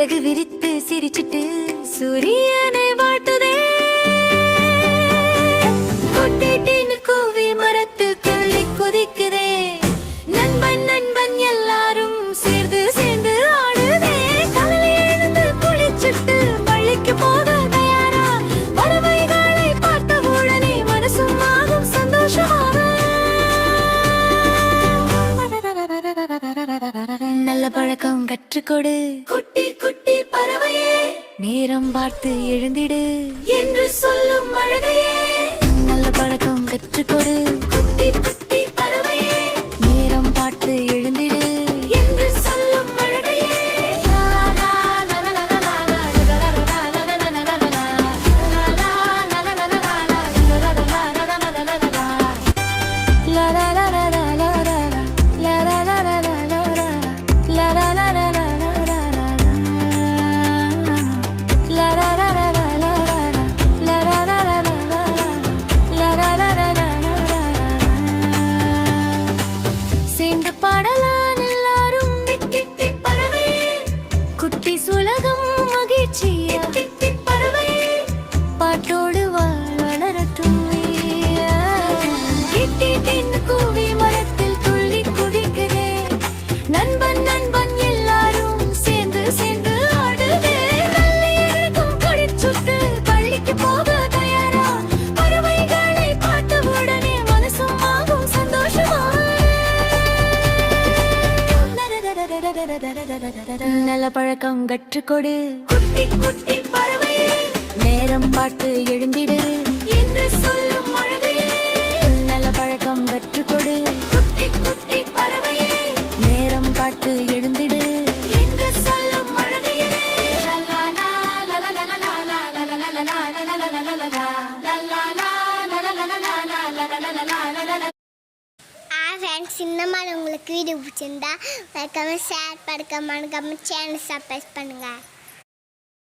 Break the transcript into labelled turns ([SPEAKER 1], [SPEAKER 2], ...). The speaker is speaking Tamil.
[SPEAKER 1] சிறகு விரித்து சிரிச்சிட்டு சூரியனை வாழ்த்துதே. கொட்டிட்டின்னு கூவி மரத்து துள்ளி குதிக்குதே. நண்பன் நண்பன் எல்லாரும் சேர்ந்து சேர்ந்து ஆடுதே. காலையில எழுந்து குளிச்சுட்டு பள்ளிக்கு போக தயாரா. பறவைகளை பார்த்த உடனே மனசும் ஆகும் சந்தோஷமாக. நல்ல பழக்கம் கற்றுக்கொடு குட்டி குட்டி பறவையே. நேரம் பார்த்து எழுந்திடு என்று சொல்லும் அழகையே. நல்ல பழக்கம் கற்றுக்கொடு குட்டி குட்டி பறவையே. நேரம் பார்த்து எழுந்திடு என்று சொல்லும் அழகையே. குட்டி சுலகம் மகிழ்ச்சியா பாட்டோடு வளரட்டும். கூவி மரத்தில் துள்ளி குதிக்குதே. நண்பன் நண்பன் எல்லாரும் சேர்ந்து சேர்ந்து ஆடுதே. நல்லிருக்கும் குடிச்சுட்டு பள்ளிக்கு போக தயாரா. பறவைகளை பார்த்த உடனே மனசும் ஆகும் சந்தோஷமா. நல்ல பழக்கம் கற்றுக்கொடு குட்டி குட்டி பறவையே. நேரம் பார்த்து எழுந்திடு என்று சொல்லும் அழகையே. நல்ல பழக்கம் கற்றுக்கொடு குட்டி குட்டி பறவையே. நேரம் பார்த்து எழுந்திடு என்று சொல்லும் அழகையே.
[SPEAKER 2] ஃப்ரெண்ட்ஸ், இந்த மாதிரி உங்களுக்கு வீடியோ பிடிச்சிருந்தா மறக்காம ஷேர் பண்ணுங்க, சேனல் சப்ஸ்கிரைப் பண்ணுங்கள்.